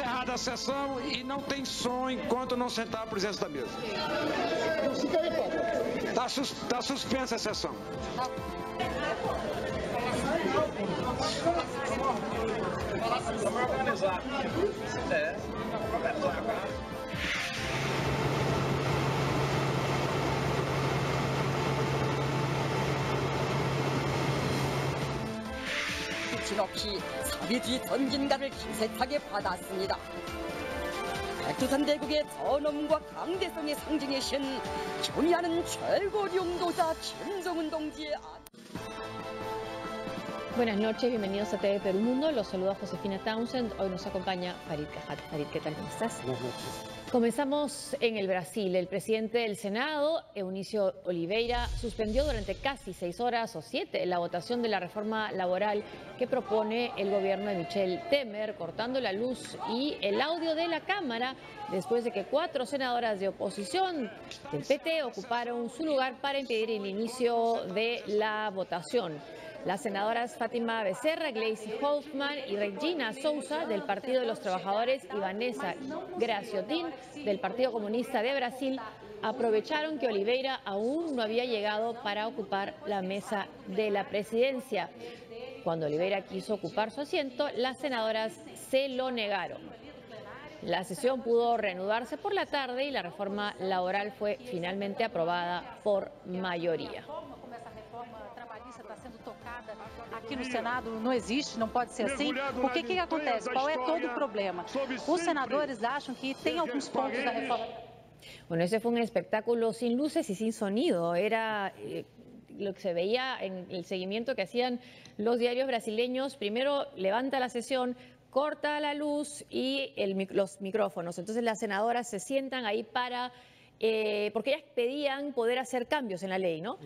encerrada a sessão e não tem som enquanto não sentar a presença da mesa. Está suspensa a sessão. Vamos organizar. 없이 사비지 전진가를 기색하게 받았습니다. 백두산 대국의 전엄과 강대성의 상징이신 존의하는 최고 용도자 김정은 동지의 Buenas noches, bienvenidos a TV Perú Mundo. Los saluda Josefina Townsend. Hoy nos acompaña Farid Cajat. Farid, ¿qué tal? ¿Cómo estás? Buenas noches. Comenzamos en el Brasil. El presidente del Senado, Eunicio Oliveira, suspendió durante casi 6 horas o 7 la votación de la reforma laboral que propone el gobierno de Michel Temer, cortando la luz y el audio de la Cámara después de que 4 senadoras de oposición del PT ocuparon su lugar para impedir el inicio de la votación. Las senadoras Fátima Becerra, Gleisi Hoffmann y Regina Souza del Partido de los Trabajadores y Vanessa Graciotin del Partido Comunista de Brasil aprovecharon que Oliveira aún no había llegado para ocupar la mesa de la presidencia. Cuando Oliveira quiso ocupar su asiento, las senadoras se lo negaron. La sesión pudo reanudarse por la tarde y la reforma laboral fue finalmente aprobada por mayoría. Está sendo tocada aqui no Senado, não existe, não pode ser assim, porque o que acontece? Qual é todo o problema? Os senadores acham que tem alguns pontos da reforma. Bueno, ese fue un espectáculo sin luces y sin sonido, era lo que se veía en el seguimiento que hacían los diarios brasileños. Primero levanta la sesión, corta la luz y los micrófonos, entonces las senadoras se sientan ahí para, porque ellas pedían poder hacer cambios en la ley, ¿no?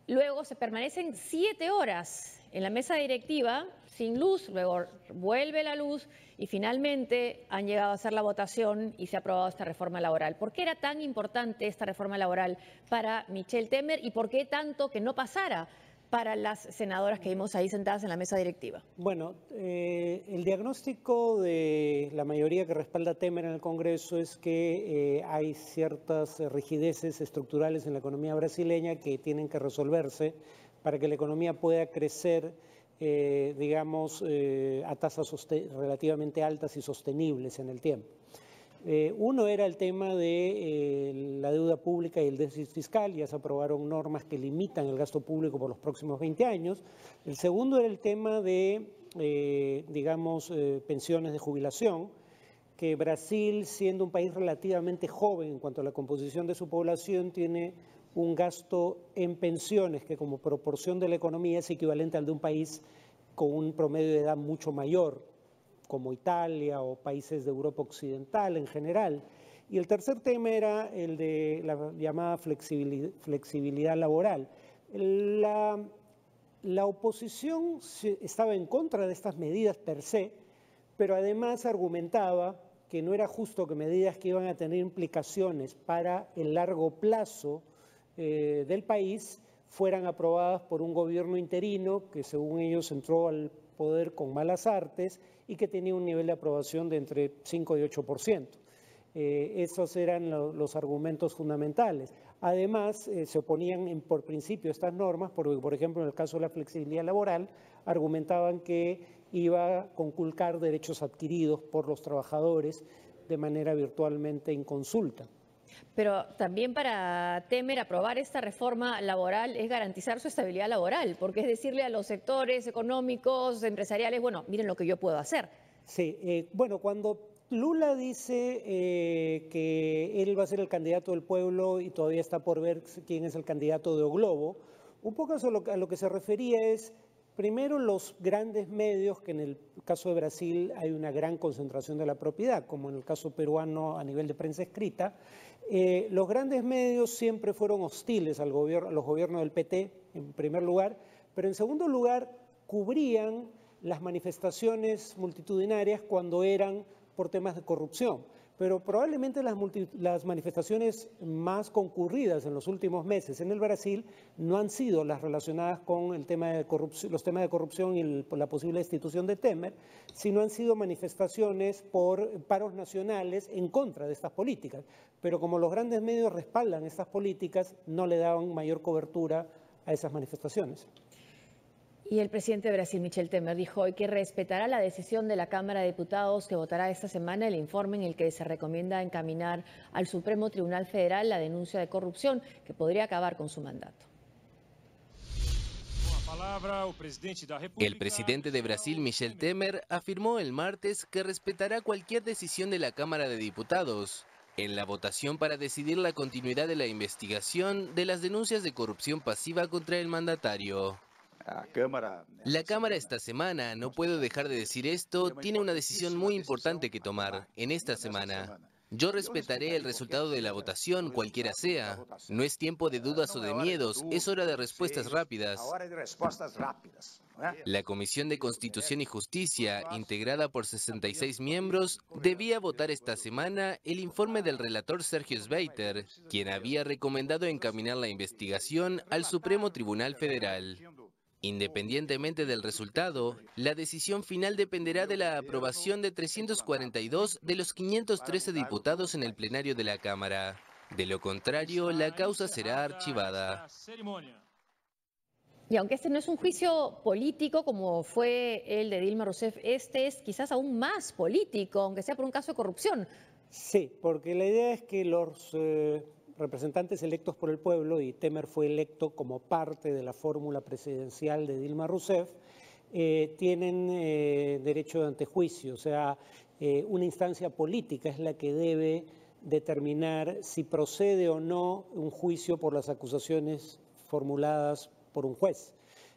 Luego se permanecen 7 horas en la mesa directiva sin luz, luego vuelve la luz y finalmente han llegado a hacer la votación y se ha aprobado esta reforma laboral. ¿Por qué era tan importante esta reforma laboral para Michel Temer y por qué tanto que no pasara para las senadoras que vimos ahí sentadas en la mesa directiva? Bueno, el diagnóstico de la mayoría que respalda a Temer en el Congreso es que hay ciertas rigideces estructurales en la economía brasileña que tienen que resolverse para que la economía pueda crecer, digamos, a tasas relativamente altas y sostenibles en el tiempo. Uno era el tema de la deuda pública y el déficit fiscal, ya se aprobaron normas que limitan el gasto público por los próximos 20 años. El segundo era el tema de, digamos, pensiones de jubilación, que Brasil, siendo un país relativamente joven en cuanto a la composición de su población, tiene un gasto en pensiones que como proporción de la economía es equivalente al de un país con un promedio de edad mucho mayor, como Italia o países de Europa Occidental en general. Y el tercer tema era el de la llamada flexibilidad laboral. La oposición estaba en contra de estas medidas per se, pero además argumentaba que no era justo que medidas que iban a tener implicaciones para el largo plazo del país fueran aprobadas por un gobierno interino que según ellos entró al poder con malas artes y que tenía un nivel de aprobación de entre 5 y 8%. Esos eran los argumentos fundamentales. Además, se oponían por principio a estas normas, porque, por ejemplo, en el caso de la flexibilidad laboral, argumentaban que iba a conculcar derechos adquiridos por los trabajadores de manera virtualmente inconsulta. Pero también para Temer aprobar esta reforma laboral es garantizar su estabilidad laboral, porque es decirle a los sectores económicos, empresariales, bueno, miren lo que yo puedo hacer. Sí, bueno, cuando Lula dice que él va a ser el candidato del pueblo y todavía está por ver quién es el candidato de O Globo, un poco a lo que se refería es, primero, los grandes medios, que en el caso de Brasil hay una gran concentración de la propiedad, como en el caso peruano a nivel de prensa escrita. Los grandes medios siempre fueron hostiles a los gobiernos del PT, en primer lugar, pero en segundo lugar cubrían las manifestaciones multitudinarias cuando eran por temas de corrupción. pero probablemente las manifestaciones más concurridas en los últimos meses en el Brasil no han sido las relacionadas con el tema de corrupción, los temas de corrupción y la posible destitución de Temer, sino han sido manifestaciones por paros nacionales en contra de estas políticas. Pero como los grandes medios respaldan estas políticas, no le daban mayor cobertura a esas manifestaciones. Y el presidente de Brasil, Michel Temer, dijo hoy que respetará la decisión de la Cámara de Diputados que votará esta semana el informe en el que se recomienda encaminar al Supremo Tribunal Federal la denuncia de corrupción que podría acabar con su mandato. El presidente de Brasil, Michel Temer, afirmó el martes que respetará cualquier decisión de la Cámara de Diputados en la votación para decidir la continuidad de la investigación de las denuncias de corrupción pasiva contra el mandatario. La Cámara esta semana, no puedo dejar de decir esto, tiene una decisión muy importante que tomar en esta semana. Yo respetaré el resultado de la votación, cualquiera sea. No es tiempo de dudas o de miedos, es hora de respuestas rápidas. La Comisión de Constitución y Justicia, integrada por 66 miembros, debía votar esta semana el informe del relator Sergio Sveiter, quien había recomendado encaminar la investigación al Supremo Tribunal Federal. Independientemente del resultado, la decisión final dependerá de la aprobación de 342 de los 513 diputados en el plenario de la Cámara. De lo contrario, la causa será archivada. Y aunque este no es un juicio político como fue el de Dilma Rousseff, este es quizás aún más político, aunque sea por un caso de corrupción. Sí, porque la idea es que los representantes electos por el pueblo, y Temer fue electo como parte de la fórmula presidencial de Dilma Rousseff, tienen derecho de antejuicio, o sea, una instancia política es la que debe determinar si procede o no un juicio por las acusaciones formuladas por un juez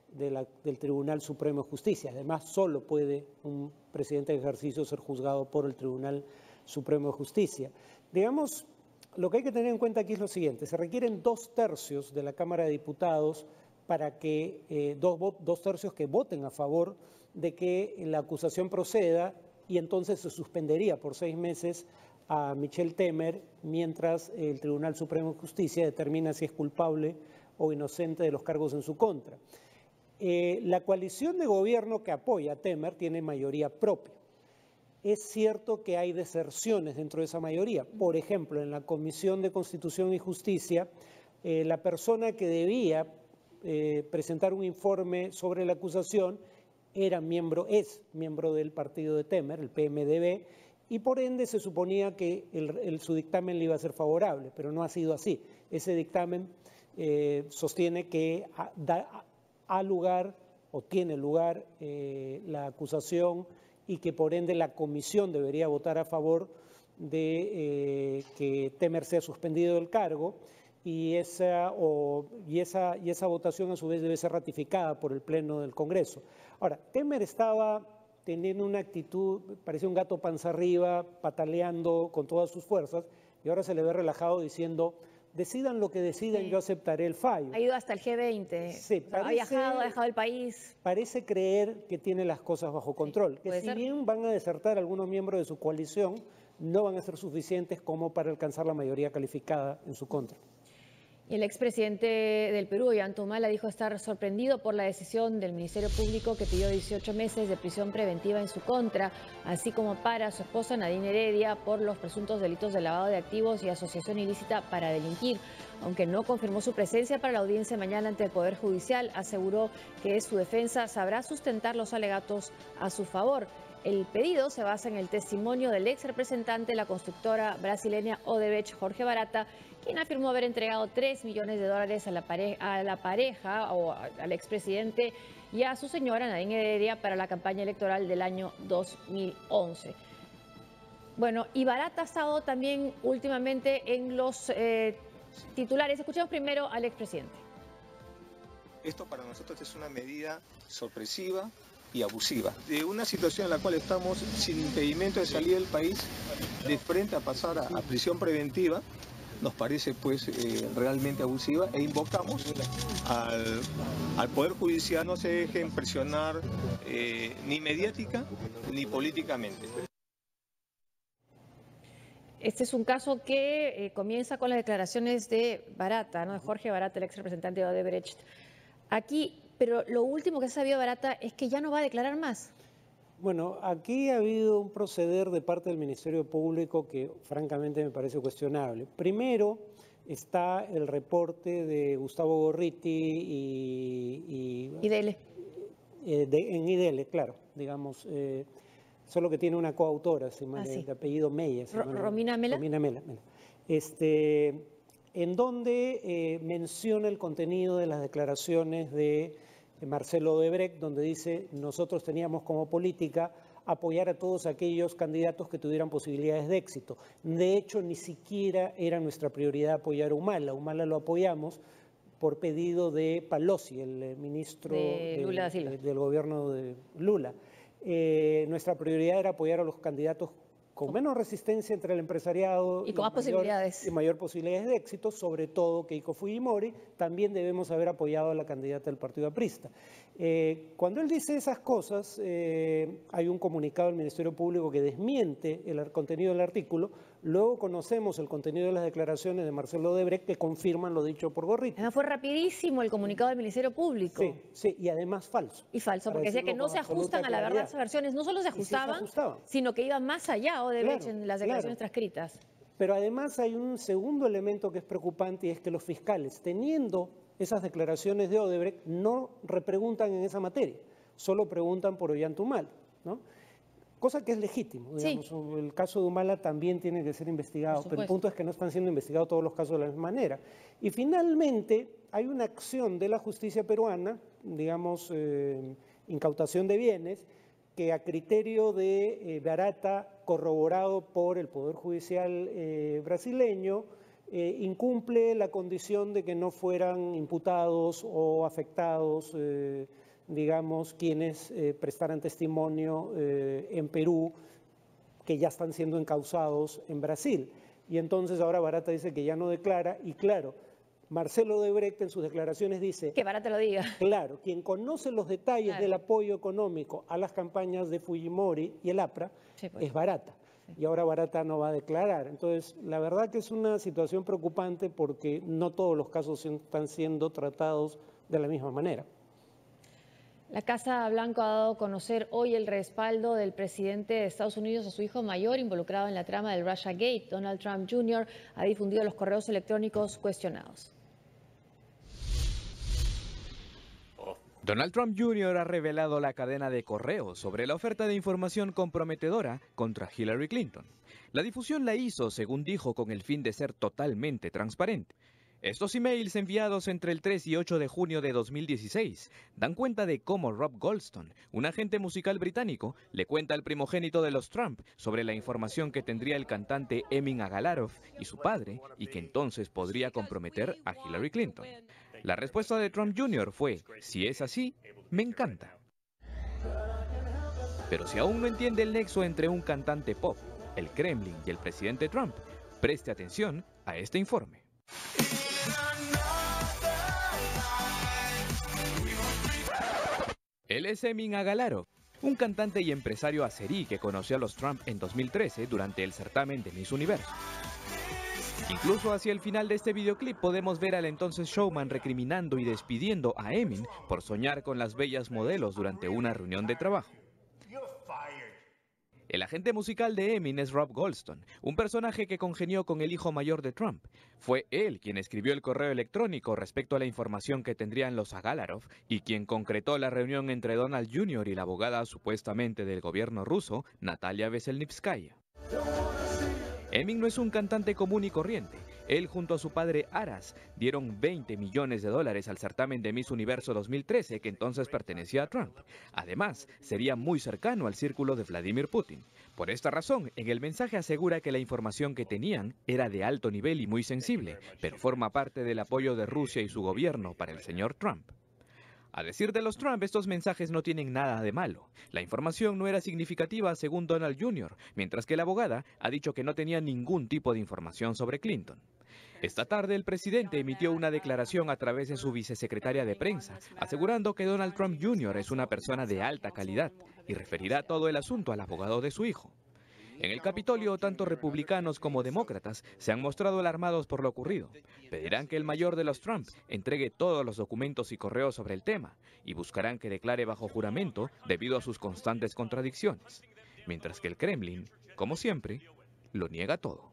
del Tribunal Supremo de Justicia. Además, solo puede un presidente de ejercicio ser juzgado por el Tribunal Supremo de Justicia. Digamos, lo que hay que tener en cuenta aquí es lo siguiente: se requieren 2/3 de la Cámara de Diputados para que 2/3 que voten a favor de que la acusación proceda, y entonces se suspendería por 6 meses a Michel Temer mientras el Tribunal Supremo de Justicia determina si es culpable o inocente de los cargos en su contra. La coalición de gobierno que apoya a Temer tiene mayoría propia. Es cierto que hay deserciones dentro de esa mayoría. Por ejemplo, en la Comisión de Constitución y Justicia, la persona que debía presentar un informe sobre la acusación es miembro del partido de Temer, el PMDB, y por ende se suponía que su dictamen le iba a ser favorable, pero no ha sido así. Ese dictamen sostiene que ha lugar o tiene lugar la acusación, y que por ende la comisión debería votar a favor de que Temer sea suspendido del cargo, y esa votación a su vez debe ser ratificada por el Pleno del Congreso. Ahora, Temer estaba teniendo una actitud, parecía un gato panza arriba, pataleando con todas sus fuerzas, y ahora se le ve relajado diciendo: decidan lo que decidan, sí, yo aceptaré el fallo. Ha ido hasta el G20, sí, ha dejado el país. Parece creer que tiene las cosas bajo control, sí, que si bien van a desertar algunos miembros de su coalición, no van a ser suficientes como para alcanzar la mayoría calificada en su contra. Y el expresidente del Perú, Ollanta Humala, dijo estar sorprendido por la decisión del Ministerio Público, que pidió 18 meses de prisión preventiva en su contra, así como para su esposa Nadine Heredia por los presuntos delitos de lavado de activos y asociación ilícita para delinquir. Aunque no confirmó su presencia para la audiencia mañana ante el Poder Judicial, aseguró que su defensa sabrá sustentar los alegatos a su favor. El pedido se basa en el testimonio del ex representante de la constructora brasileña Odebrecht, Jorge Barata, quien afirmó haber entregado $3 millones a la pareja o al expresidente y a su señora Nadine Heredia para la campaña electoral del año 2011. Bueno, y Barata ha estado también últimamente en los titulares. Escuchemos primero al expresidente. Esto para nosotros es una medida sorpresiva y abusiva, de una situación en la cual estamos sin impedimento de salir del país, de frente a pasar a prisión preventiva. Nos parece pues realmente abusiva, e invocamos al Poder Judicial no se dejen presionar ni mediática ni políticamente. Este es un caso que comienza con las declaraciones de Barata, ¿no? De Jorge Barata, el ex representante de Odebrecht. Aquí, pero lo último que se ha sabido de Barata es que ya no va a declarar más. Bueno, aquí ha habido un proceder de parte del Ministerio Público que francamente me parece cuestionable. Primero está el reporte de Gustavo Gorriti y Dele. En IDL, claro, digamos, solo que tiene una coautora, de apellido Mella. Romina Mela. Romina Mela. En donde menciona el contenido de las declaraciones de Marcelo Odebrecht, donde dice: nosotros teníamos como política apoyar a todos aquellos candidatos que tuvieran posibilidades de éxito. De hecho, ni siquiera era nuestra prioridad apoyar a Humala. Humala lo apoyamos por pedido de Palocci, el ministro del gobierno de Lula. Nuestra prioridad era apoyar a los candidatos con menos resistencia entre el empresariado y con más posibilidades. Y mayor posibilidades de éxito, sobre todo Keiko Fujimori. También debemos haber apoyado a la candidata del Partido Aprista. Cuando él dice esas cosas, hay un comunicado del Ministerio Público que desmiente el contenido del artículo. Luego conocemos el contenido de las declaraciones de Marcelo Odebrecht que confirman lo dicho por Gorriti. Además fue rapidísimo el comunicado del Ministerio Público. Sí, y además falso. Y falso, porque decía que no se ajustan a la verdad esas versiones. No solo se ajustaban, sino que iban más allá Odebrecht en las declaraciones transcritas. Pero además hay un segundo elemento que es preocupante, y es que los fiscales, teniendo esas declaraciones de Odebrecht, no repreguntan en esa materia, solo preguntan por Ollanta-Humala, ¿no? Cosa que es legítimo, digamos. Sí. El caso de Humala también tiene que ser investigado, pero el punto es que no están siendo investigados todos los casos de la misma manera. Y finalmente hay una acción de la justicia peruana, digamos, incautación de bienes, que a criterio de Barata, corroborado por el Poder Judicial brasileño, incumple la condición de que no fueran imputados o afectados digamos, quienes prestaran testimonio en Perú, que ya están siendo encausados en Brasil. Y entonces ahora Barata dice que ya no declara, y claro, Marcelo Odebrecht en sus declaraciones dice... Que Barata lo diga. Claro, quien conoce los detalles del apoyo económico a las campañas de Fujimori y el APRA es Barata. Y ahora Barata no va a declarar. Entonces, la verdad que es una situación preocupante porque no todos los casos están siendo tratados de la misma manera. La Casa Blanca ha dado a conocer hoy el respaldo del presidente de Estados Unidos a su hijo mayor involucrado en la trama del Russiagate. Donald Trump Jr. ha difundido los correos electrónicos cuestionados. Donald Trump Jr. ha revelado la cadena de correos sobre la oferta de información comprometedora contra Hillary Clinton. La difusión la hizo, según dijo, con el fin de ser totalmente transparente. Estos emails enviados entre el 3 y 8 de junio de 2016 dan cuenta de cómo Rob Goldstone, un agente musical británico, le cuenta al primogénito de los Trump sobre la información que tendría el cantante Emin Agalarov y su padre, y que entonces podría comprometer a Hillary Clinton. La respuesta de Trump Jr. fue: si es así, me encanta. Pero si aún no entiende el nexo entre un cantante pop, el Kremlin y el presidente Trump, preste atención a este informe. Él es Emin Agalarov, un cantante y empresario azerí que conoció a los Trump en 2013 durante el certamen de Miss Universo. Incluso hacia el final de este videoclip podemos ver al entonces showman recriminando y despidiendo a Emin por soñar con las bellas modelos durante una reunión de trabajo. El agente musical de Emin es Rob Goldstone, un personaje que congenió con el hijo mayor de Trump. Fue él quien escribió el correo electrónico respecto a la información que tendrían los Agalarov y quien concretó la reunión entre Donald Jr. y la abogada supuestamente del gobierno ruso, Natalia Veselnitskaya. Emin no es un cantante común y corriente. Él junto a su padre Aras dieron $20 millones al certamen de Miss Universo 2013 que entonces pertenecía a Trump. Además, sería muy cercano al círculo de Vladimir Putin. Por esta razón, en el mensaje asegura que la información que tenían era de alto nivel y muy sensible, pero forma parte del apoyo de Rusia y su gobierno para el señor Trump. A decir de los Trump, estos mensajes no tienen nada de malo. La información no era significativa según Donald Jr., mientras que la abogada ha dicho que no tenía ningún tipo de información sobre Clinton. Esta tarde el presidente emitió una declaración a través de su vicesecretaria de prensa, asegurando que Donald Trump Jr. es una persona de alta calidad y referirá todo el asunto al abogado de su hijo. En el Capitolio, tanto republicanos como demócratas se han mostrado alarmados por lo ocurrido. Pedirán que el mayor de los Trump entregue todos los documentos y correos sobre el tema y buscarán que declare bajo juramento debido a sus constantes contradicciones. Mientras que el Kremlin, como siempre, lo niega todo.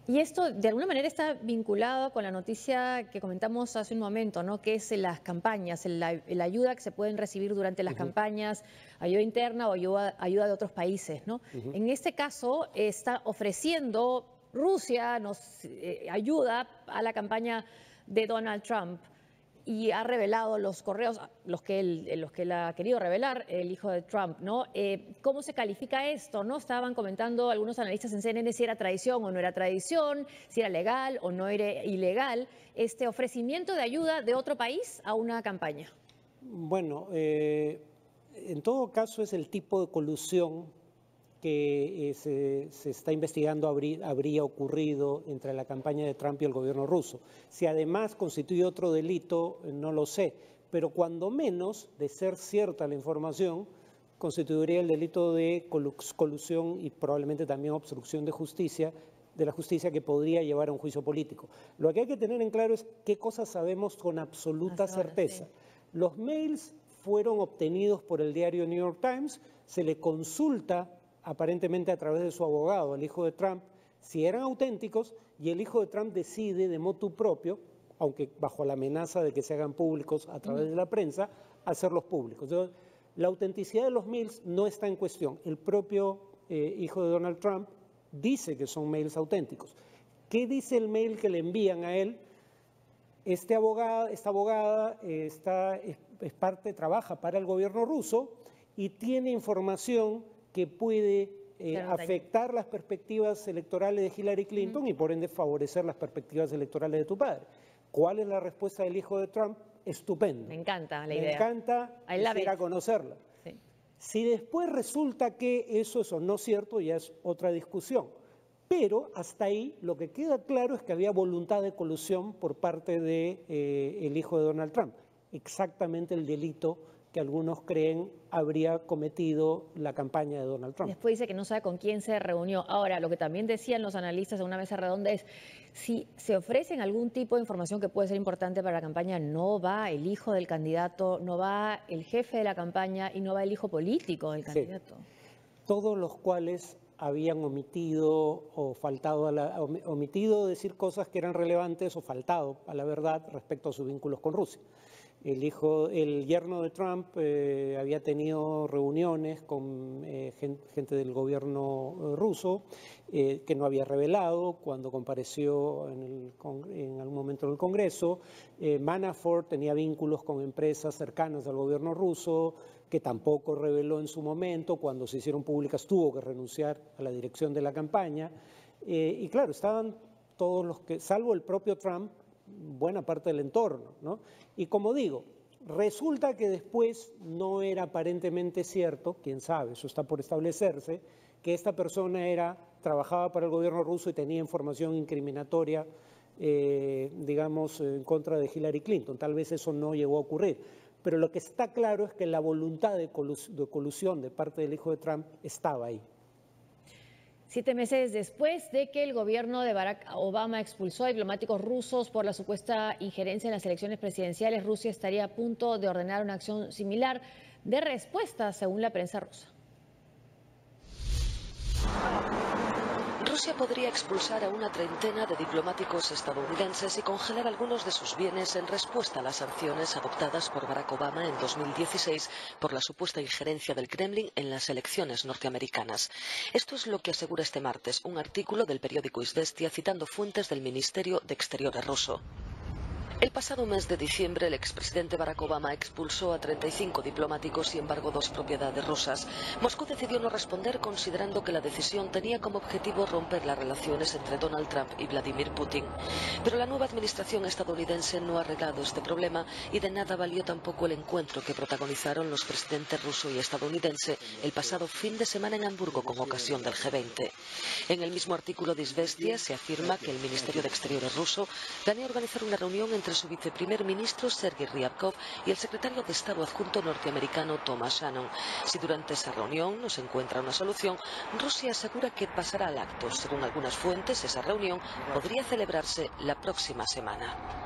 Y esto de alguna manera está vinculado con la noticia que comentamos hace un momento, ¿no? Que es las campañas, la ayuda que se pueden recibir durante las campañas, ayuda interna o ayuda de otros países, ¿no? En este caso está ofreciendo Rusia ayuda a la campaña de Donald Trump y ha revelado los correos, los que él ha querido revelar, el hijo de Trump, ¿no? ¿Cómo se califica esto, no? Estaban comentando algunos analistas en CNN si era traición o no era traición, si era legal o no era ilegal, este ofrecimiento de ayuda de otro país a una campaña. Bueno, en todo caso es el tipo de colusión que se está investigando habría ocurrido entre la campaña de Trump y el gobierno ruso. Si además constituye otro delito, no lo sé, pero cuando menos, de ser cierta la información, constituiría el delito de colusión y probablemente también obstrucción de la justicia que podría llevar a un juicio político. Lo que hay que tener en claro es qué cosas sabemos con absoluta certeza. Sí. Los mails fueron obtenidos por el diario New York Times, se le consulta aparentemente a través de su abogado, el hijo de Trump, si eran auténticos, y el hijo de Trump decide de motu propio, aunque bajo la amenaza de que se hagan públicos a través de la prensa, hacerlos públicos. Entonces, la autenticidad de los mails no está en cuestión. El propio hijo de Donald Trump dice que son mails auténticos. ¿Qué dice el mail que le envían a él? Esta abogada trabaja para el gobierno ruso y tiene información que puede afectar las perspectivas electorales de Hillary Clinton y por ende favorecer las perspectivas electorales de tu padre. ¿Cuál es la respuesta del hijo de Trump? Estupendo. Me encanta la idea. Me encanta, quisiera conocerla. Sí. Si después resulta que eso es o no cierto, ya es otra discusión. Pero hasta ahí lo que queda claro es que había voluntad de colusión por parte del hijo de Donald Trump. Exactamente el delito que algunos creen habría cometido la campaña de Donald Trump. Después dice que no sabe con quién se reunió. Ahora, lo que también decían los analistas en una mesa redonda es, si se ofrecen algún tipo de información que puede ser importante para la campaña, no va el hijo del candidato, no va el jefe de la campaña y no va el hijo político del candidato. Todos los cuales habían omitido o faltado omitido decir cosas que eran relevantes o faltado a la verdad respecto a sus vínculos con Rusia. El yerno de Trump había tenido reuniones con gente del gobierno ruso que no había revelado cuando compareció en algún momento en el Congreso. Manafort tenía vínculos con empresas cercanas al gobierno ruso que tampoco reveló en su momento. Cuando se hicieron públicas tuvo que renunciar a la dirección de la campaña. Y claro, estaban todos los que, salvo el propio Trump, buena parte del entorno, ¿no? Y como digo, resulta que después no era aparentemente cierto, quién sabe, eso está por establecerse, que esta persona trabajaba para el gobierno ruso y tenía información incriminatoria, digamos, en contra de Hillary Clinton. Tal vez eso no llegó a ocurrir. Pero lo que está claro es que la voluntad de colusión de parte del hijo de Trump estaba ahí. 7 meses después de que el gobierno de Barack Obama expulsó a diplomáticos rusos por la supuesta injerencia en las elecciones presidenciales, Rusia estaría a punto de ordenar una acción similar de respuesta, según la prensa rusa. Rusia podría expulsar a una treintena de diplomáticos estadounidenses y congelar algunos de sus bienes en respuesta a las sanciones adoptadas por Barack Obama en 2016 por la supuesta injerencia del Kremlin en las elecciones norteamericanas. Esto es lo que asegura este martes un artículo del periódico Izvestia citando fuentes del Ministerio de Exteriores ruso. El pasado mes de diciembre, el expresidente Barack Obama expulsó a 35 diplomáticos y embargó 2 propiedades rusas. Moscú decidió no responder considerando que la decisión tenía como objetivo romper las relaciones entre Donald Trump y Vladimir Putin. Pero la nueva administración estadounidense no ha arreglado este problema y de nada valió tampoco el encuentro que protagonizaron los presidentes ruso y estadounidense el pasado fin de semana en Hamburgo con ocasión del G20. En el mismo artículo de Izvestia se afirma que el Ministerio de Exteriores ruso planea organizar una reunión entre entre su viceprimer ministro Sergei Ryabkov y el secretario de Estado adjunto norteamericano Thomas Shannon. Si durante esa reunión no se encuentra una solución, Rusia asegura que pasará al acto. Según algunas fuentes, esa reunión podría celebrarse la próxima semana.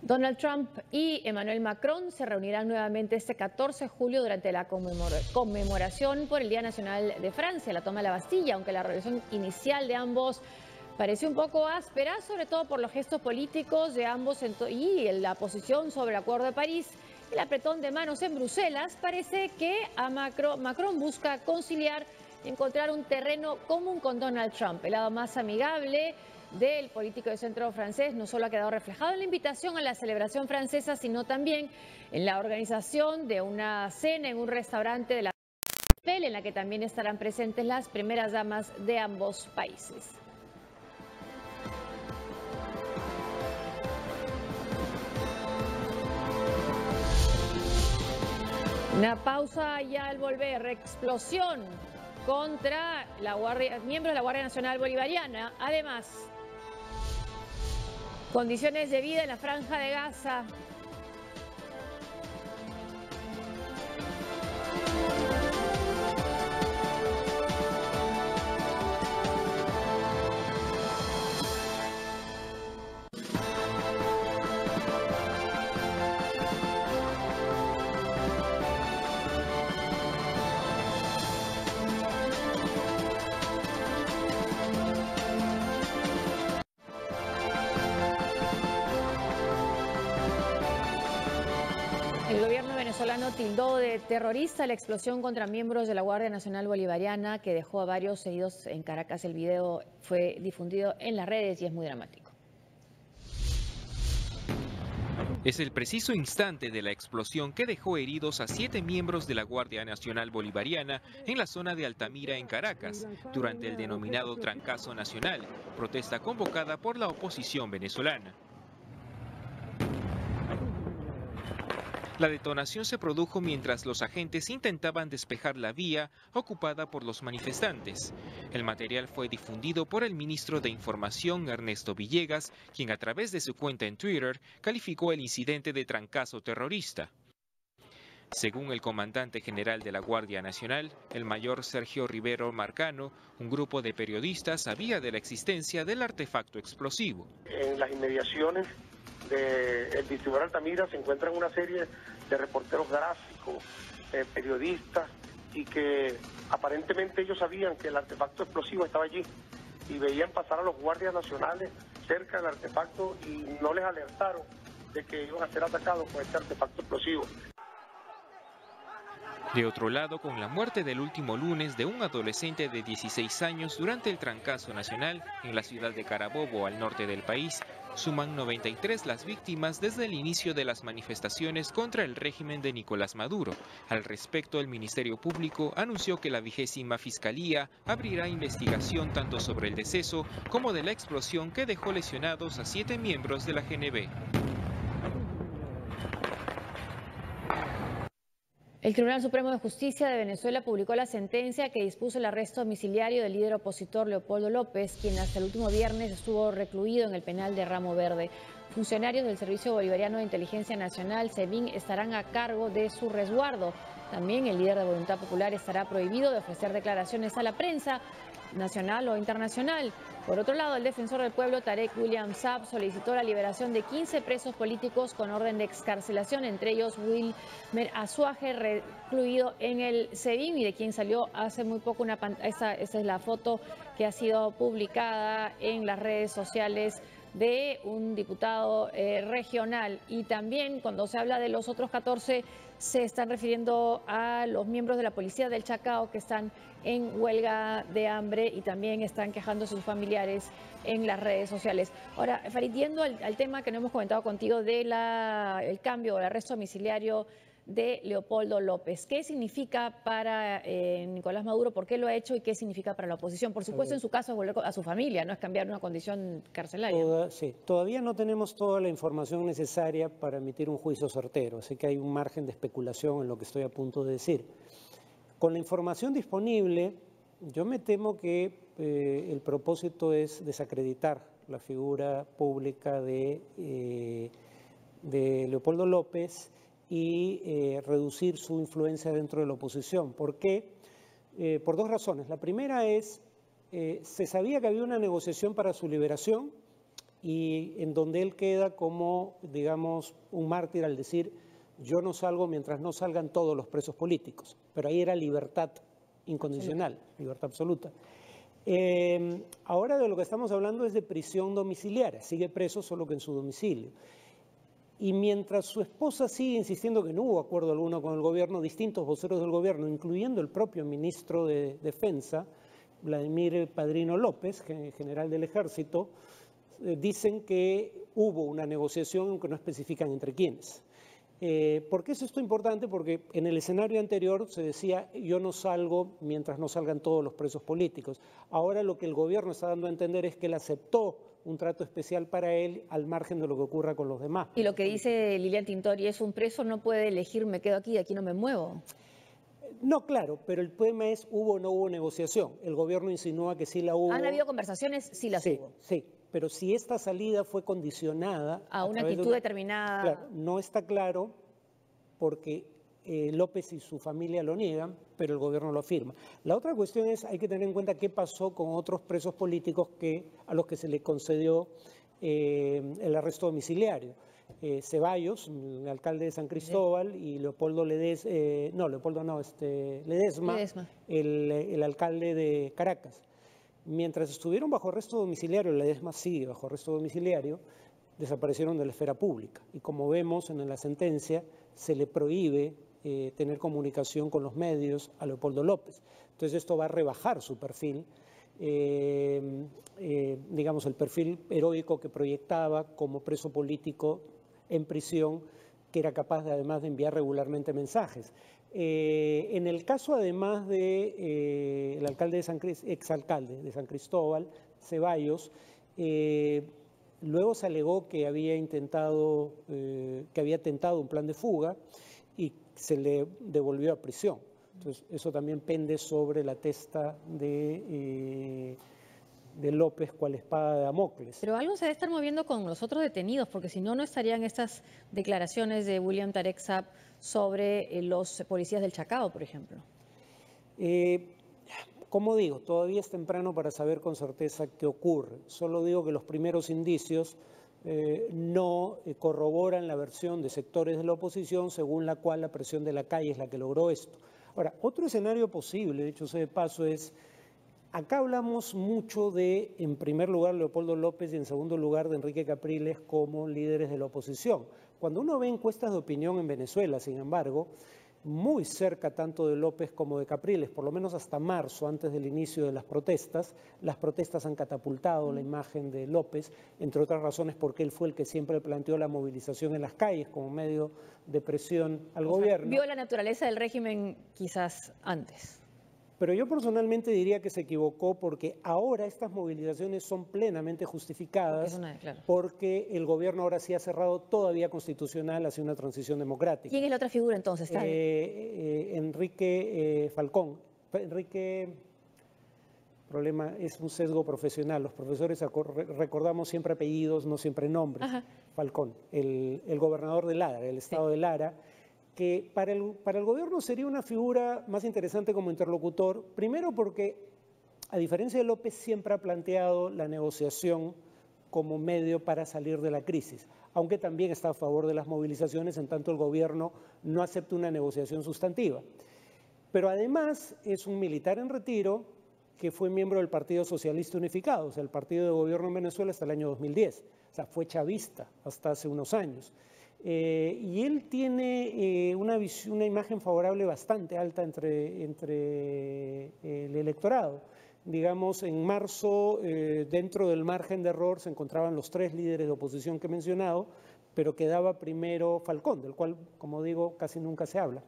Donald Trump y Emmanuel Macron se reunirán nuevamente este 14 de julio durante la conmemoración por el Día Nacional de Francia, la toma de la Bastilla, aunque la relación inicial de ambos pareció un poco áspera, sobre todo por los gestos políticos de ambos y la posición sobre el Acuerdo de París. El apretón de manos en Bruselas parece que Macron busca conciliar y encontrar un terreno común con Donald Trump, el lado más amigable del político de centro francés no solo ha quedado reflejado en la invitación a la celebración francesa, sino también en la organización de una cena en un restaurante de la en la que también estarán presentes las primeras damas de ambos países. Una pausa y al volver, explosión contra miembros de la Guardia Nacional Bolivariana. Además, condiciones de vida en la Franja de Gaza. El gobierno venezolano tildó de terrorista la explosión contra miembros de la Guardia Nacional Bolivariana que dejó a varios heridos en Caracas. El video fue difundido en las redes y es muy dramático. Es el preciso instante de la explosión que dejó heridos a 7 miembros de la Guardia Nacional Bolivariana en la zona de Altamira, en Caracas, durante el denominado Trancazo Nacional, protesta convocada por la oposición venezolana. La detonación se produjo mientras los agentes intentaban despejar la vía ocupada por los manifestantes. El material fue difundido por el ministro de Información, Ernesto Villegas, quien a través de su cuenta en Twitter calificó el incidente de trancazo terrorista. Según el comandante general de la Guardia Nacional, el mayor Sergio Rivero Marcano, un grupo de periodistas sabía de la existencia del artefacto explosivo. En las inmediaciones del distribuidor Altamira se encuentran una serie de reporteros gráficos, periodistas, y que aparentemente ellos sabían que el artefacto explosivo estaba allí y veían pasar a los guardias nacionales cerca del artefacto y no les alertaron de que iban a ser atacados con este artefacto explosivo. De otro lado, con la muerte del último lunes de un adolescente de 16 años durante el trancazo nacional en la ciudad de Carabobo, al norte del país, suman 93 las víctimas desde el inicio de las manifestaciones contra el régimen de Nicolás Maduro. Al respecto, el Ministerio Público anunció que la 20ª Fiscalía abrirá investigación tanto sobre el deceso como de la explosión que dejó lesionados a 7 miembros de la GNB. El Tribunal Supremo de Justicia de Venezuela publicó la sentencia que dispuso el arresto domiciliario del líder opositor Leopoldo López, quien hasta el último viernes estuvo recluido en el penal de Ramo Verde. Funcionarios del Servicio Bolivariano de Inteligencia Nacional, SEBIN, estarán a cargo de su resguardo. También el líder de Voluntad Popular estará prohibido de ofrecer declaraciones a la prensa nacional o internacional. Por otro lado, el defensor del pueblo, Tarek William Saab, solicitó la liberación de 15 presos políticos con orden de excarcelación, entre ellos Wilmer Azuaje, recluido en el SEBIN y de quien salió hace muy poco una pantalla. Esa es la foto que ha sido publicada en las redes sociales de un diputado regional. Y también cuando se habla de los otros 14 se están refiriendo a los miembros de la policía del Chacao que están en huelga de hambre y también están quejando a sus familiares en las redes sociales. Ahora, Farid, yendo al tema que no hemos comentado contigo del cambio o el arresto domiciliario de Leopoldo López. ¿Qué significa para Nicolás Maduro? ¿Por qué lo ha hecho y qué significa para la oposición? Por supuesto, en su caso es volver a su familia, no es cambiar una condición carcelaria. Sí, todavía no tenemos toda la información necesaria para emitir un juicio certero, así que hay un margen de especulación en lo que estoy a punto de decir. Con la información disponible, Yo me temo que el propósito es desacreditar la figura pública de Leopoldo López y reducir su influencia dentro de la oposición. ¿Por qué? Por dos razones. La primera es, se sabía que había una negociación para su liberación y en donde él queda como, digamos, un mártir al decir, yo no salgo mientras no salgan todos los presos políticos. Pero ahí era libertad incondicional, libertad absoluta. Ahora de lo que estamos hablando es de prisión domiciliaria, sigue preso solo que en su domicilio. Y mientras su esposa sigue insistiendo que no hubo acuerdo alguno con el gobierno, distintos voceros del gobierno, incluyendo el propio ministro de Defensa, Vladimir Padrino López, general del Ejército, dicen que hubo una negociación, aunque no especifican entre quiénes. ¿Por qué es esto importante? Porque en el escenario anterior se decía yo no salgo mientras no salgan todos los presos políticos. Ahora lo que el gobierno está dando a entender es que él aceptó un trato especial para él al margen de lo que ocurra con los demás. Y lo que dice Lilian Tintori es un preso no puede elegir me quedo aquí, de aquí no me muevo. No, claro, pero el tema es hubo o no hubo negociación. El gobierno insinúa que sí la hubo. ¿Han habido conversaciones? Sí las hubo. Sí. Pero si esta salida fue condicionada a una actitud determinada. Claro, no está claro porque López y su familia lo niegan, pero el gobierno lo afirma. La otra cuestión es, hay que tener en cuenta qué pasó con otros presos políticos a los que se le concedió el arresto domiciliario. Ceballos, el alcalde de San Cristóbal, y Leopoldo Ledesma, el alcalde de Caracas. Mientras estuvieron bajo arresto domiciliario, Ledesma sigue bajo arresto domiciliario, desaparecieron de la esfera pública. Y como vemos en la sentencia, se le prohíbe tener comunicación con los medios a Leopoldo López. Entonces esto va a rebajar su perfil, digamos el perfil heroico que proyectaba como preso político en prisión, que era capaz además de enviar regularmente mensajes. En el caso además de el alcalde exalcalde de San Cristóbal, Ceballos, luego se alegó que había tentado un plan de fuga y se le devolvió a prisión. Entonces eso también pende sobre la testa de López cual espada de Damocles. Pero algo se debe estar moviendo con los otros detenidos, porque si no, no estarían estas declaraciones de William Tarek Saab sobre los policías del Chacao, por ejemplo. Como digo, todavía es temprano para saber con certeza qué ocurre. Solo digo que los primeros indicios no corroboran la versión de sectores de la oposición, según la cual la presión de la calle es la que logró esto. Ahora, otro escenario posible, dicho sea de paso, es... Acá hablamos mucho de, en primer lugar, Leopoldo López y en segundo lugar de Enrique Capriles como líderes de la oposición. Cuando uno ve encuestas de opinión en Venezuela, sin embargo, muy cerca tanto de López como de Capriles, por lo menos hasta marzo, antes del inicio de las protestas han catapultado la imagen de López, entre otras razones porque él fue el que siempre planteó la movilización en las calles como medio de presión al gobierno. Vio la naturaleza del régimen quizás antes. Pero yo personalmente diría que se equivocó porque ahora estas movilizaciones son plenamente justificadas porque el gobierno ahora sí ha cerrado toda vía constitucional hacia una transición democrática. ¿Quién es la otra figura entonces? Enrique Falcón. Problema es un sesgo profesional. Los profesores recordamos siempre apellidos, no siempre nombres. Ajá. Falcón, el gobernador de Lara, el estado de Lara, que para el gobierno sería una figura más interesante como interlocutor, primero porque, a diferencia de López, siempre ha planteado la negociación como medio para salir de la crisis, aunque también está a favor de las movilizaciones, en tanto el gobierno no acepta una negociación sustantiva. Pero además es un militar en retiro que fue miembro del Partido Socialista Unificado, o sea, el partido de gobierno en Venezuela hasta el año 2010, o sea, fue chavista hasta hace unos años. Y él tiene una imagen favorable bastante alta entre el electorado. Digamos, en marzo, dentro del margen de error, se encontraban los tres líderes de oposición que he mencionado, pero quedaba primero Falcón, del cual, como digo, casi nunca se habla.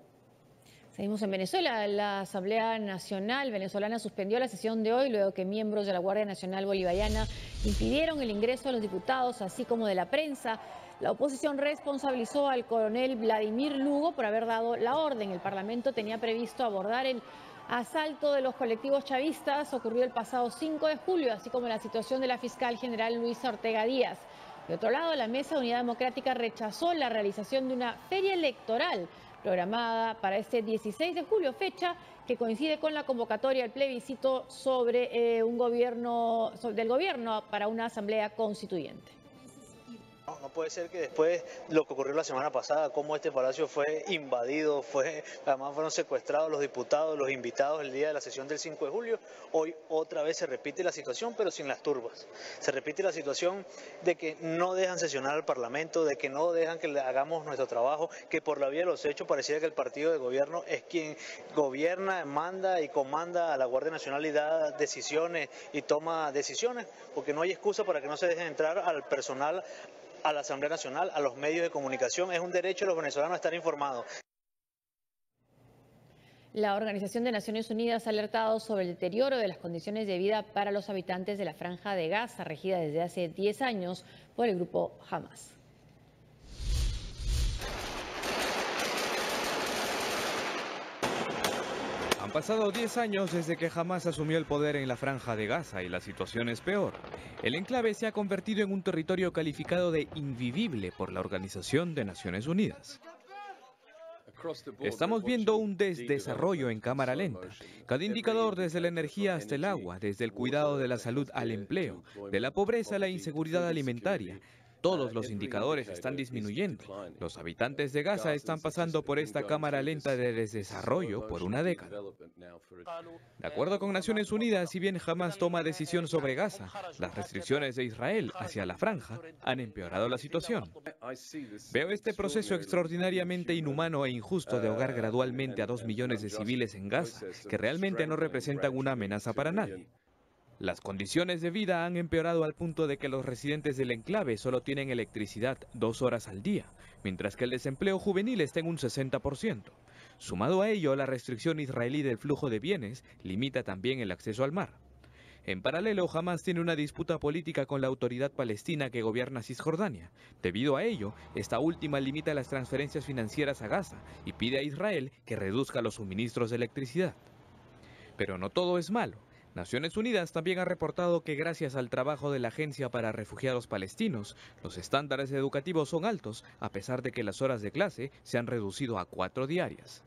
Seguimos en Venezuela. La Asamblea Nacional venezolana suspendió la sesión de hoy luego que miembros de la Guardia Nacional Bolivariana impidieron el ingreso de los diputados, así como de la prensa. La oposición responsabilizó al coronel Vladimir Lugo por haber dado la orden. El Parlamento tenía previsto abordar el asalto de los colectivos chavistas ocurrió el pasado 5 de julio, así como la situación de la fiscal general Luisa Ortega Díaz. De otro lado, la Mesa de Unidad Democrática rechazó la realización de una feria electoral programada para este 16 de julio, fecha que coincide con la convocatoria al plebiscito sobre del gobierno para una asamblea constituyente. No puede ser que después de lo que ocurrió la semana pasada, como este palacio fue invadido, además fueron secuestrados los diputados, los invitados el día de la sesión del 5 de julio, hoy otra vez se repite la situación, pero sin las turbas. Se repite la situación de que no dejan sesionar al Parlamento, de que no dejan que hagamos nuestro trabajo, que por la vía de los hechos pareciera que el partido de gobierno es quien gobierna, manda y comanda a la Guardia Nacional y da decisiones y toma decisiones, porque no hay excusa para que no se dejen entrar al personal, a la Asamblea Nacional, a los medios de comunicación. Es un derecho de los venezolanos a estar informados. La Organización de Naciones Unidas ha alertado sobre el deterioro de las condiciones de vida para los habitantes de la Franja de Gaza, regida desde hace 10 años por el grupo Hamas. Han pasado 10 años desde que Hamás asumió el poder en la Franja de Gaza y la situación es peor. El enclave se ha convertido en un territorio calificado de invivible por la Organización de Naciones Unidas. Estamos viendo un desdesarrollo en cámara lenta. Cada indicador, desde la energía hasta el agua, desde el cuidado de la salud al empleo, de la pobreza a la inseguridad alimentaria, todos los indicadores están disminuyendo. Los habitantes de Gaza están pasando por esta cámara lenta de desdesarrollo por una década. De acuerdo con Naciones Unidas, si bien Hamás toma decisión sobre Gaza, las restricciones de Israel hacia la franja han empeorado la situación. Veo este proceso extraordinariamente inhumano e injusto de ahogar gradualmente a 2 millones de civiles en Gaza, que realmente no representan una amenaza para nadie. Las condiciones de vida han empeorado al punto de que los residentes del enclave solo tienen electricidad 2 horas al día, mientras que el desempleo juvenil está en un 60%. Sumado a ello, la restricción israelí del flujo de bienes limita también el acceso al mar. En paralelo, Hamás tiene una disputa política con la autoridad palestina que gobierna Cisjordania. Debido a ello, esta última limita las transferencias financieras a Gaza y pide a Israel que reduzca los suministros de electricidad. Pero no todo es malo. Naciones Unidas también ha reportado que gracias al trabajo de la Agencia para Refugiados Palestinos, los estándares educativos son altos, a pesar de que las horas de clase se han reducido a 4 diarias.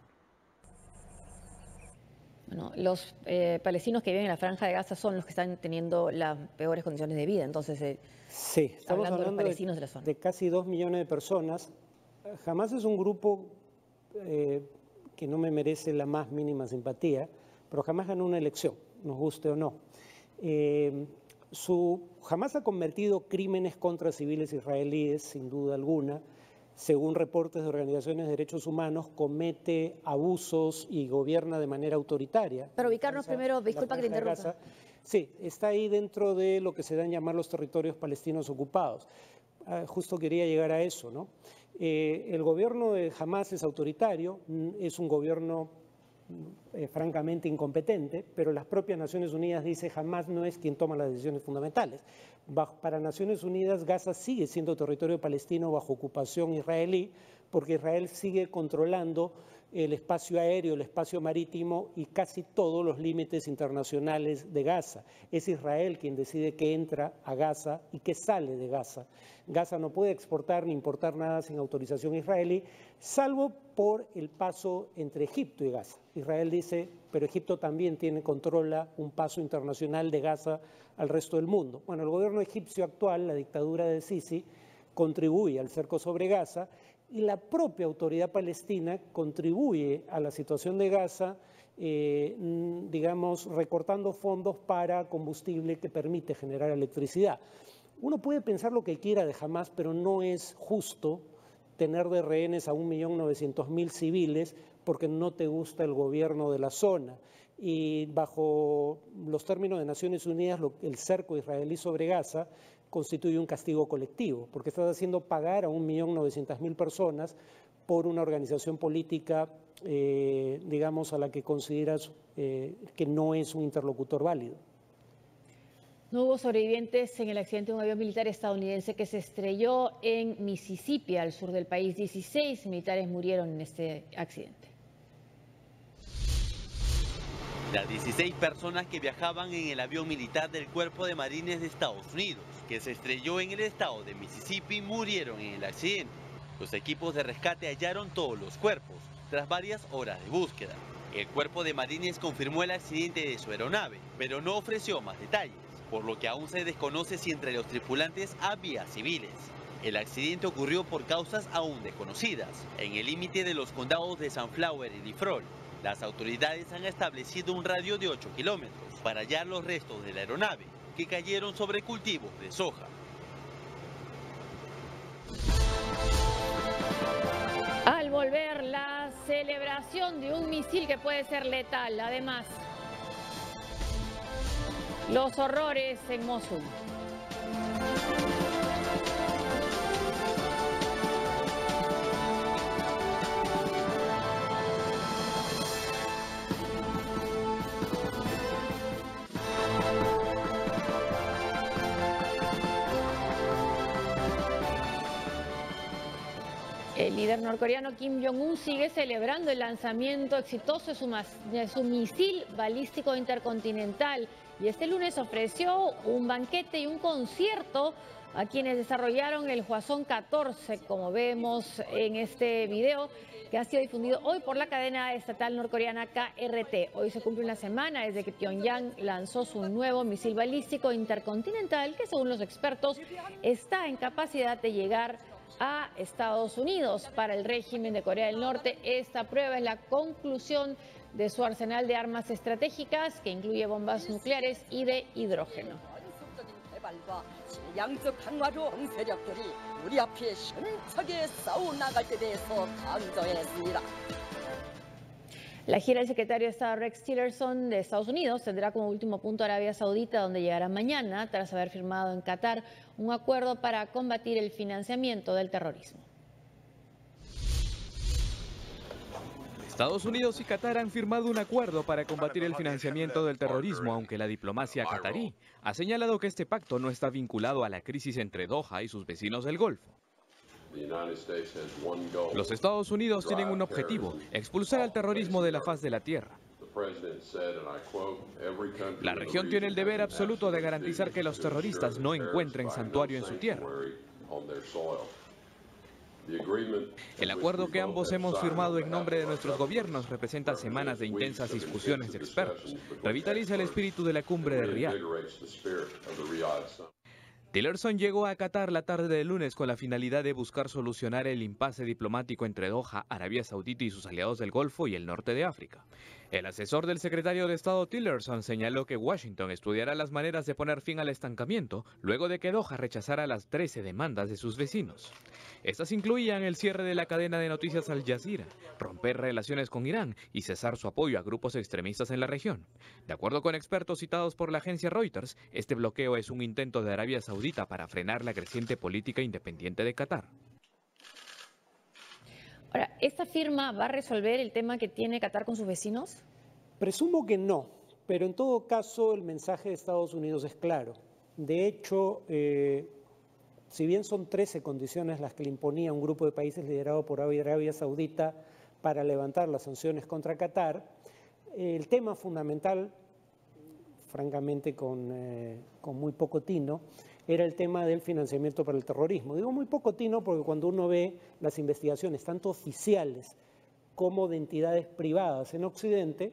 Bueno, los palestinos que viven en la Franja de Gaza son los que están teniendo las peores condiciones de vida, entonces sí, estamos hablando de los palestinos de la zona. De casi 2 millones de personas. Jamás es un grupo que no me merece la más mínima simpatía, pero jamás ganó una elección, nos guste o no. Jamás ha cometido crímenes contra civiles israelíes, sin duda alguna. Según reportes de organizaciones de derechos humanos, comete abusos y gobierna de manera autoritaria. Pero ubicarnos primero, disculpa que te interrumpa. Sí, está ahí dentro de lo que se dan llamar los territorios palestinos ocupados. Justo quería llegar a eso, ¿no? El gobierno de Hamás es autoritario, es un gobierno francamente incompetente, pero las propias Naciones Unidas dicen Hamás no es quien toma las decisiones fundamentales. Para Naciones Unidas, Gaza sigue siendo territorio palestino bajo ocupación israelí, porque Israel sigue controlando el espacio aéreo, el espacio marítimo y casi todos los límites internacionales de Gaza. Es Israel quien decide qué entra a Gaza y qué sale de Gaza. Gaza no puede exportar ni importar nada sin autorización israelí, salvo por el paso entre Egipto y Gaza. Israel dice, pero Egipto también controla un paso internacional de Gaza al resto del mundo. Bueno, el gobierno egipcio actual, la dictadura de Sisi, contribuye al cerco sobre Gaza y la propia autoridad palestina contribuye a la situación de Gaza, digamos, recortando fondos para combustible que permite generar electricidad. Uno puede pensar lo que quiera de Hamás, pero no es justo tener de rehenes a 1.900.000 civiles porque no te gusta el gobierno de la zona. Y bajo los términos de Naciones Unidas, el cerco israelí sobre Gaza constituye un castigo colectivo, porque estás haciendo pagar a 1.900.000 personas por una organización política, digamos, a la que consideras que no es un interlocutor válido. No hubo sobrevivientes en el accidente de un avión militar estadounidense que se estrelló en Mississippi, al sur del país. 16 militares murieron en este accidente. Las 16 personas que viajaban en el avión militar del Cuerpo de Marines de Estados Unidos, que se estrelló en el estado de Mississippi, murieron en el accidente. Los equipos de rescate hallaron todos los cuerpos, tras varias horas de búsqueda. El Cuerpo de Marines confirmó el accidente de su aeronave, pero no ofreció más detalles, por lo que aún se desconoce si entre los tripulantes había civiles. El accidente ocurrió por causas aún desconocidas, en el límite de los condados de Sunflower y Liffrol. Las autoridades han establecido un radio de 8 kilómetros para hallar los restos de la aeronave, que cayeron sobre cultivos de soja. Al volver, la celebración de un misil que puede ser letal. Además, los horrores en Mosul. El líder norcoreano Kim Jong-un sigue celebrando el lanzamiento exitoso de su misil balístico intercontinental y este lunes ofreció un banquete y un concierto a quienes desarrollaron el Hwasong 14, como vemos en este video que ha sido difundido hoy por la cadena estatal norcoreana KRT. Hoy se cumple una semana desde que Pyongyang lanzó su nuevo misil balístico intercontinental que, según los expertos, está en capacidad de llegar a Estados Unidos. Para el régimen de Corea del Norte, esta prueba es la conclusión de su arsenal de armas estratégicas, que incluye bombas nucleares y de hidrógeno. La gira del secretario de Estado Rex Tillerson de Estados Unidos tendrá como último punto Arabia Saudita, donde llegará mañana tras haber firmado en Qatar un acuerdo para combatir el financiamiento del terrorismo. Estados Unidos y Qatar han firmado un acuerdo para combatir el financiamiento del terrorismo, aunque la diplomacia qatarí ha señalado que este pacto no está vinculado a la crisis entre Doha y sus vecinos del Golfo. Los Estados Unidos tienen un objetivo: expulsar al terrorismo de la faz de la tierra. La región tiene el deber absoluto de garantizar que los terroristas no encuentren santuario en su tierra. El acuerdo que ambos hemos firmado en nombre de nuestros gobiernos representa semanas de intensas discusiones de expertos. Revitaliza el espíritu de la cumbre de Riad. Tillerson llegó a Qatar la tarde del lunes con la finalidad de buscar solucionar el impasse diplomático entre Doha, Arabia Saudita y sus aliados del Golfo y el norte de África. El asesor del secretario de Estado Tillerson señaló que Washington estudiará las maneras de poner fin al estancamiento luego de que Doha rechazara las 13 demandas de sus vecinos. Estas incluían el cierre de la cadena de noticias Al Jazeera, romper relaciones con Irán y cesar su apoyo a grupos extremistas en la región. De acuerdo con expertos citados por la agencia Reuters, este bloqueo es un intento de Arabia Saudita para frenar la creciente política independiente de Qatar. Ahora, ¿esta firma va a resolver el tema que tiene Qatar con sus vecinos? Presumo que no, pero en todo caso el mensaje de Estados Unidos es claro. De hecho, si bien son 13 condiciones las que le imponía un grupo de países liderado por Arabia Saudita para levantar las sanciones contra Qatar, el tema fundamental, francamente con muy poco tino, era el tema del financiamiento para el terrorismo. Digo muy poco tino porque cuando uno ve las investigaciones, tanto oficiales como de entidades privadas en Occidente,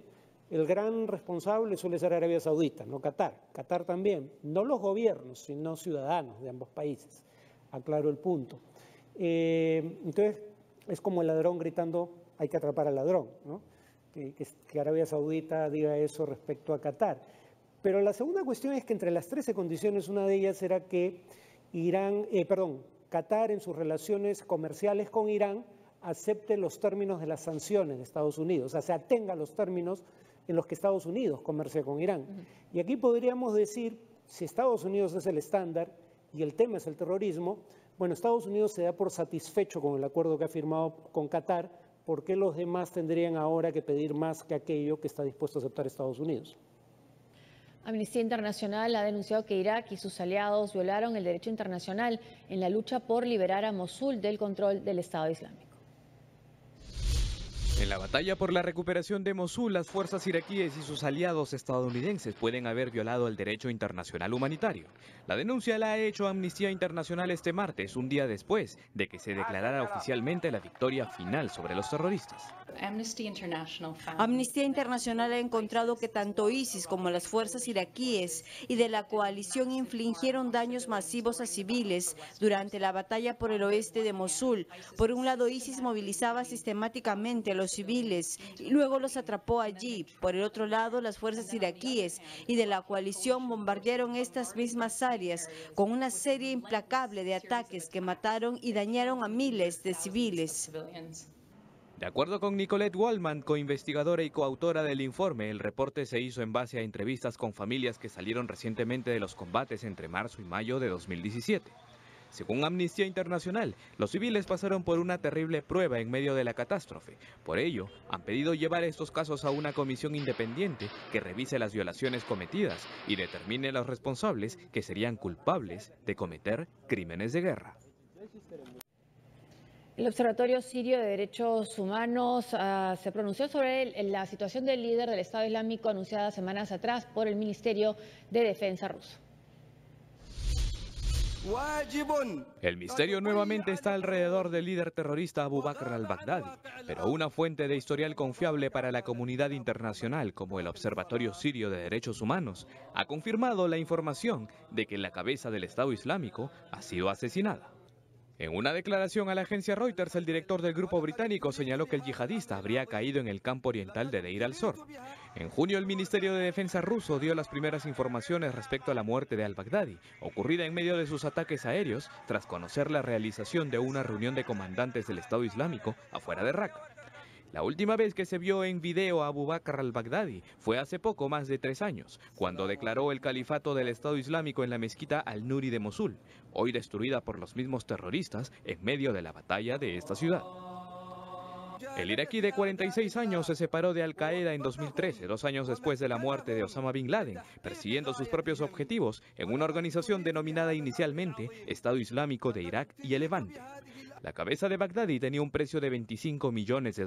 el gran responsable suele ser Arabia Saudita, no Qatar. Qatar también, no los gobiernos, sino ciudadanos de ambos países. Aclaro el punto. Entonces, es como el ladrón gritando, hay que atrapar al ladrón, ¿no? Que Arabia Saudita diga eso respecto a Qatar. Pero la segunda cuestión es que entre las 13 condiciones, una de ellas era que Qatar en sus relaciones comerciales con Irán acepte los términos de las sanciones de Estados Unidos, o sea, se atenga a los términos en los que Estados Unidos comercia con Irán. Y aquí podríamos decir, si Estados Unidos es el estándar y el tema es el terrorismo, bueno, Estados Unidos se da por satisfecho con el acuerdo que ha firmado con Qatar, ¿por qué los demás tendrían ahora que pedir más que aquello que está dispuesto a aceptar Estados Unidos? Amnistía Internacional ha denunciado que Irak y sus aliados violaron el derecho internacional en la lucha por liberar a Mosul del control del Estado Islámico. En la batalla por la recuperación de Mosul, las fuerzas iraquíes y sus aliados estadounidenses pueden haber violado el derecho internacional humanitario. La denuncia la ha hecho Amnistía Internacional este martes, un día después de que se declarara oficialmente la victoria final sobre los terroristas. Amnistía Internacional ha encontrado que tanto ISIS como las fuerzas iraquíes y de la coalición infligieron daños masivos a civiles durante la batalla por el oeste de Mosul. Por un lado, ISIS movilizaba sistemáticamente a los civiles y luego los atrapó allí. Por el otro lado, las fuerzas iraquíes y de la coalición bombardearon estas mismas áreas con una serie implacable de ataques que mataron y dañaron a miles de civiles. De acuerdo con Nicolette Wallman, coinvestigadora y coautora del informe, el reporte se hizo en base a entrevistas con familias que salieron recientemente de los combates entre marzo y mayo de 2017. Según Amnistía Internacional, los civiles pasaron por una terrible prueba en medio de la catástrofe. Por ello, han pedido llevar estos casos a una comisión independiente que revise las violaciones cometidas y determine a los responsables que serían culpables de cometer crímenes de guerra. El Observatorio Sirio de Derechos Humanos se pronunció sobre la situación del líder del Estado Islámico anunciada semanas atrás por el Ministerio de Defensa ruso. El misterio nuevamente está alrededor del líder terrorista Abu Bakr al-Baghdadi, pero una fuente de historial confiable para la comunidad internacional, como el Observatorio Sirio de Derechos Humanos, ha confirmado la información de que la cabeza del Estado Islámico ha sido asesinada. En una declaración a la agencia Reuters, el director del grupo británico señaló que el yihadista habría caído en el campo oriental de Deir al-Zor. En junio, el Ministerio de Defensa ruso dio las primeras informaciones respecto a la muerte de al-Baghdadi, ocurrida en medio de sus ataques aéreos, tras conocer la realización de una reunión de comandantes del Estado Islámico afuera de Raqqa. La última vez que se vio en video a Abu Bakr al-Baghdadi fue hace poco más de 3 años, cuando declaró el califato del Estado Islámico en la mezquita Al-Nuri de Mosul, hoy destruida por los mismos terroristas en medio de la batalla de esta ciudad. El iraquí de 46 años se separó de Al-Qaeda en 2013, 2 años después de la muerte de Osama Bin Laden, persiguiendo sus propios objetivos en una organización denominada inicialmente Estado Islámico de Irak y el Levante. La cabeza de Baghdadi tenía un precio de $25 millones,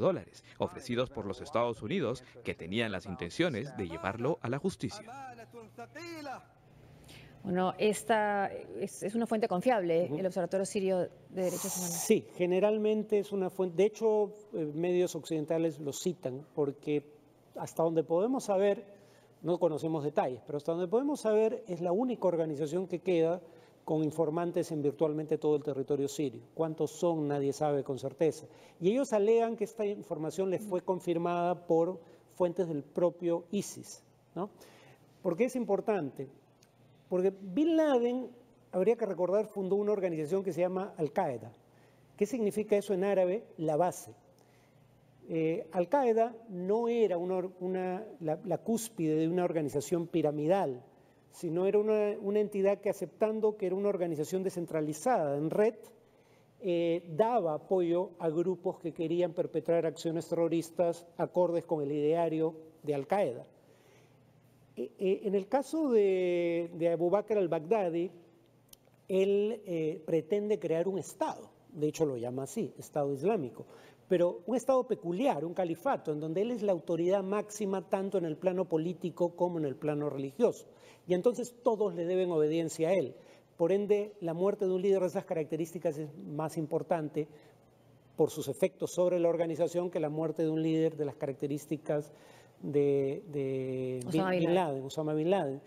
ofrecidos por los Estados Unidos, que tenían las intenciones de llevarlo a la justicia. Bueno, esta es una fuente confiable, el Observatorio Sirio de Derechos Humanos. Sí, generalmente es una fuente. De hecho, medios occidentales lo citan, porque hasta donde podemos saber, no conocemos detalles, pero hasta donde podemos saber es la única organización que queda con informantes en virtualmente todo el territorio sirio. ¿Cuántos son? Nadie sabe con certeza. Y ellos alegan que esta información les fue confirmada por fuentes del propio ISIS, ¿no? ¿Por qué es importante? Porque Bin Laden, habría que recordar, fundó una organización que se llama Al-Qaeda. ¿Qué significa eso en árabe? La base. Al-Qaeda no era la cúspide de una organización piramidal, sino era una entidad que, aceptando que era una organización descentralizada en red, daba apoyo a grupos que querían perpetrar acciones terroristas acordes con el ideario de Al-Qaeda. En el caso de Abu Bakr al-Baghdadi, él pretende crear un Estado, de hecho lo llama así, Estado Islámico, pero un Estado peculiar, un califato, en donde él es la autoridad máxima tanto en el plano político como en el plano religioso. Y entonces todos le deben obediencia a él. Por ende, la muerte de un líder de esas características es más importante por sus efectos sobre la organización que la muerte de un líder de las características de Osama Bin Laden.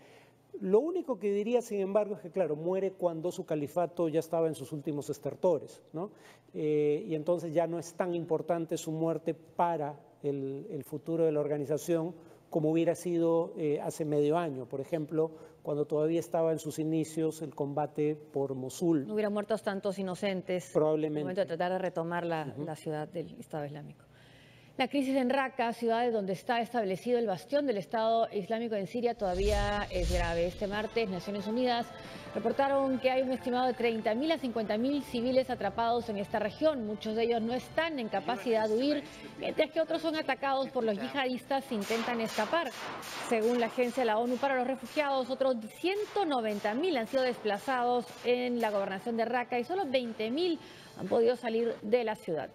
Lo único que diría, sin embargo, es que, claro, muere cuando su califato ya estaba en sus últimos estertores, ¿no? Y entonces ya no es tan importante su muerte para el futuro de la organización como hubiera sido hace medio año, por ejemplo, cuando todavía estaba en sus inicios el combate por Mosul. No hubieran muerto tantos inocentes. Probablemente. En el momento de tratar de retomar la ciudad del Estado Islámico. La crisis en Raqqa, ciudad donde está establecido el bastión del Estado Islámico en Siria, todavía es grave. Este martes, Naciones Unidas reportaron que hay un estimado de 30.000 a 50.000 civiles atrapados en esta región. Muchos de ellos no están en capacidad de huir, mientras que otros son atacados por los yihadistas e intentan escapar. Según la Agencia de la ONU para los Refugiados, otros 190.000 han sido desplazados en la gobernación de Raqqa y solo 20.000 han podido salir de la ciudad.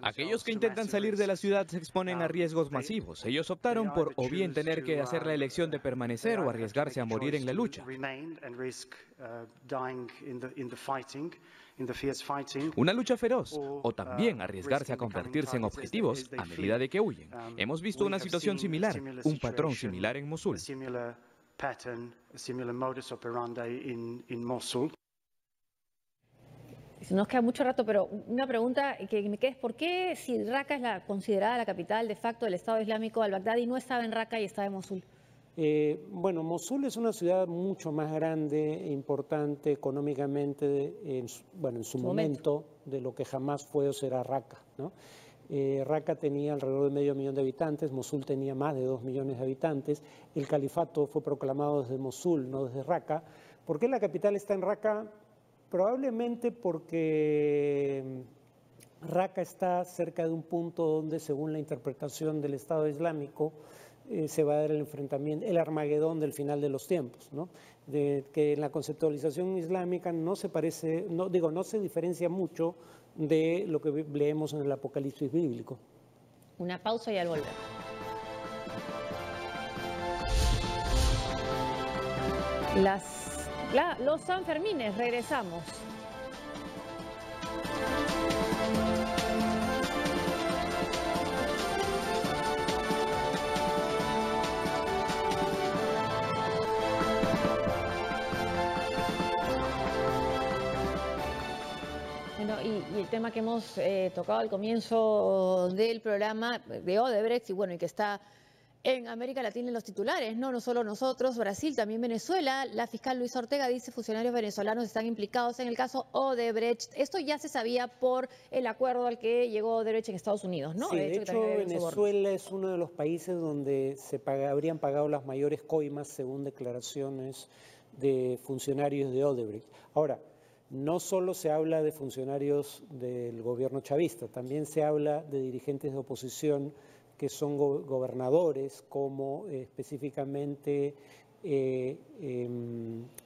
Aquellos que intentan salir de la ciudad se exponen a riesgos masivos. Ellos optaron por o bien tener que hacer la elección de permanecer o arriesgarse a morir en la lucha. Una lucha feroz, o también arriesgarse a convertirse en objetivos a medida de que huyen. Hemos visto una situación similar, un patrón similar en Mosul. Nos queda mucho rato, pero una pregunta que me queda es ¿por qué si Raqqa es considerada la capital de facto del Estado Islámico al-Baghdadi no estaba en Raqqa y estaba en Mosul? Bueno, Mosul es una ciudad mucho más grande e importante económicamente en su momento de lo que jamás fue o será Raqqa, ¿no? Raqqa tenía alrededor de 500.000 de habitantes, Mosul tenía más de 2 millones de habitantes. El califato fue proclamado desde Mosul, no desde Raqqa. ¿Por qué la capital está en Raqqa? Probablemente porque Raqqa está cerca de un punto donde, según la interpretación del Estado Islámico, se va a dar el enfrentamiento, el Armagedón del final de los tiempos, ¿no? Que en la conceptualización islámica no se parece, no se diferencia mucho de lo que leemos en el Apocalipsis bíblico. Una pausa y al volver. Los Sanfermines, regresamos. Bueno, y el tema que hemos tocado al comienzo del programa de Odebrecht y que está en América Latina en los titulares, no solo nosotros, Brasil, también Venezuela. La fiscal Luisa Ortega dice funcionarios venezolanos están implicados en el caso Odebrecht. Esto ya se sabía por el acuerdo al que llegó Odebrecht en Estados Unidos, ¿no? Sí, de hecho Venezuela es uno de los países donde habrían pagado las mayores coimas según declaraciones de funcionarios de Odebrecht. Ahora, no solo se habla de funcionarios del gobierno chavista, también se habla de dirigentes de oposición que son gobernadores, como específicamente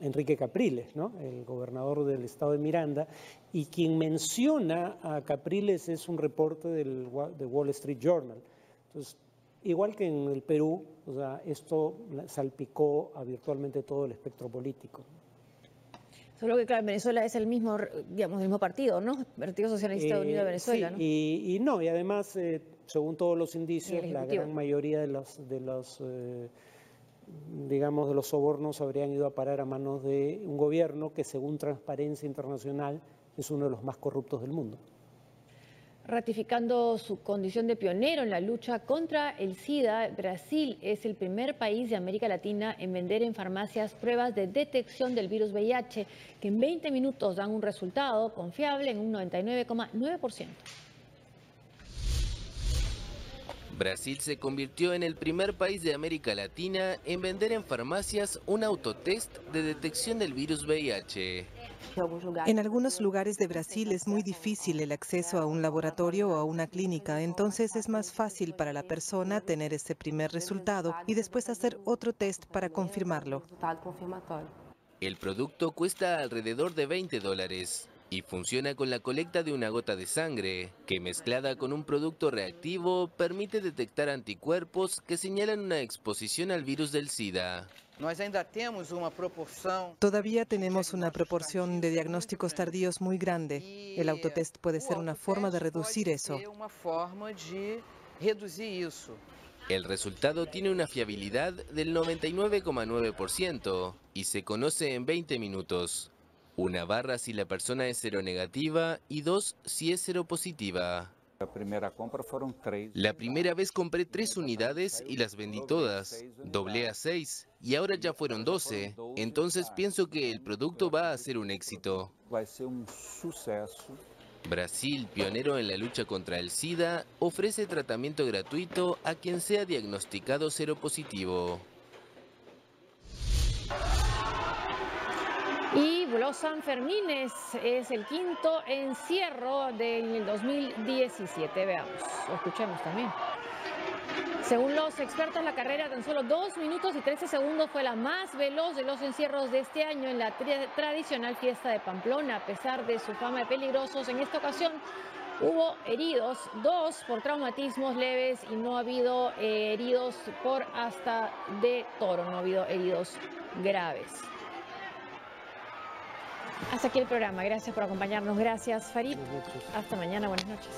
Enrique Capriles, ¿no? El gobernador del estado de Miranda, y quien menciona a Capriles es un reporte de Wall Street Journal. Entonces, igual que en el Perú, esto salpicó a virtualmente todo el espectro político. Solo que, claro, en Venezuela es el mismo, el mismo partido, ¿no? Partido Socialista Unido de Venezuela, sí, ¿no? Y además, según todos los indicios, la gran mayoría de los sobornos habrían ido a parar a manos de un gobierno que, según Transparencia Internacional, es uno de los más corruptos del mundo. Ratificando su condición de pionero en la lucha contra el SIDA, Brasil es el primer país de América Latina en vender en farmacias pruebas de detección del virus VIH, que en 20 minutos dan un resultado confiable en un 99,9%. Brasil se convirtió en el primer país de América Latina en vender en farmacias un autotest de detección del virus VIH. En algunos lugares de Brasil es muy difícil el acceso a un laboratorio o a una clínica, entonces es más fácil para la persona tener ese primer resultado y después hacer otro test para confirmarlo. El producto cuesta alrededor de $20 y funciona con la colecta de una gota de sangre, que mezclada con un producto reactivo permite detectar anticuerpos que señalan una exposición al virus del SIDA. Todavía tenemos una proporción de diagnósticos tardíos muy grande. El autotest puede ser una forma de reducir eso. El resultado tiene una fiabilidad del 99,9% y se conoce en 20 minutos. 1 barra si la persona es seronegativa y 2 si es seropositiva. La primera vez compré 3 unidades y las vendí todas. Doblé a 6 y ahora ya fueron 12. Entonces pienso que el producto va a ser un éxito. Brasil, pionero en la lucha contra el SIDA, ofrece tratamiento gratuito a quien sea diagnosticado seropositivo. Y los Sanfermines es el quinto encierro del 2017. Veamos, lo escuchemos también. Según los expertos, la carrera tan solo 2 minutos y 13 segundos fue la más veloz de los encierros de este año en la tradicional fiesta de Pamplona. A pesar de su fama de peligrosos, en esta ocasión hubo heridos, 2 por traumatismos leves y no ha habido heridos por asta de toro, no ha habido heridos graves. Hasta aquí el programa. Gracias por acompañarnos. Gracias, Farid. Hasta mañana. Buenas noches.